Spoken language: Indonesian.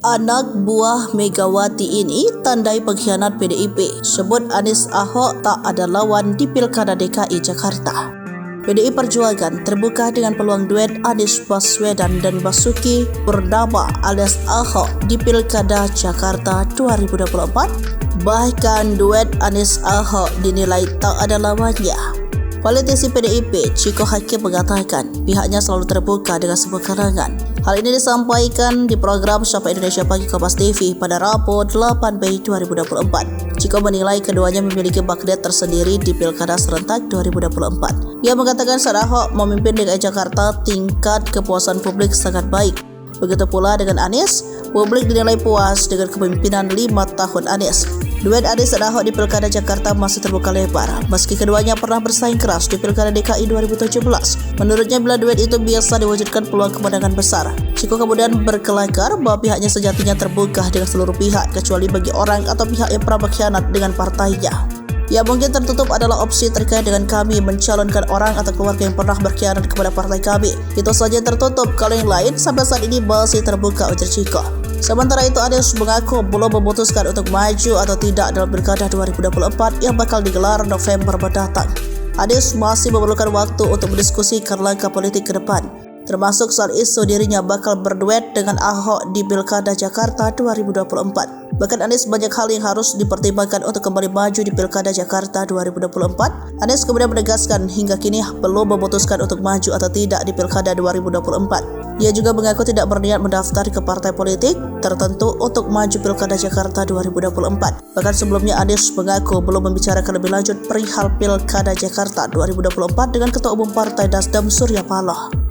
Anak buah Megawati ini tandai pengkhianat PDIP, sebut Anies Ahok tak ada lawan di Pilkada DKI Jakarta. PDI Perjuangan terbuka dengan peluang duet Anies Baswedan dan Basuki Purnama alias Ahok di Pilkada Jakarta 2024. Bahkan duet Anies Ahok dinilai tak ada lawannya. Politisi PDIP Chico Hakim mengatakan pihaknya selalu terbuka dengan semua kalangan. Hal ini disampaikan di program Sapa Indonesia Pagi Kompas TV pada Rabu 8 Mei 2024. Chico menilai keduanya memiliki magnet tersendiri di Pilkada Serentak 2024. Ia mengatakan saat Ahok memimpin DKI Jakarta, tingkat kepuasan publik sangat baik. Begitu pula dengan Anies, publik dinilai puas dengan kepemimpinan 5 tahun Anies. Duet Anies dan Ahok di Pilkada Jakarta masih terbuka lebar, meski keduanya pernah bersaing keras di Pilkada DKI 2017. Menurutnya bila duet itu biasa diwujudkan peluang kemenangan besar. Chico kemudian berkelakar bahwa pihaknya sejatinya terbuka dengan seluruh pihak, kecuali bagi orang atau pihak yang pernah berkhianat dengan partainya. Ya, mungkin tertutup adalah opsi terkait dengan kami mencalonkan orang atau keluarga yang pernah berkhianat kepada partai kami. Itu saja tertutup, kalau yang lain sampai saat ini masih terbuka, ujar Chico. Sementara itu, Anies mengaku belum memutuskan untuk maju atau tidak dalam Pilkada 2024 yang bakal digelar November mendatang. Anies masih memerlukan waktu untuk mendiskusikan langkah politik ke depan, termasuk soal isu dirinya bakal berduet dengan Ahok di Pilkada Jakarta 2024. Bahkan Anies banyak hal yang harus dipertimbangkan untuk kembali maju di Pilkada Jakarta 2024. Anies kemudian menegaskan hingga kini belum memutuskan untuk maju atau tidak di Pilkada 2024. Ia juga mengaku tidak berniat mendaftar ke partai politik tertentu untuk maju Pilkada Jakarta 2024. Bahkan sebelumnya Anies mengaku belum membicarakan lebih lanjut perihal Pilkada Jakarta 2024 dengan Ketua Umum Partai Nasdem Surya Paloh.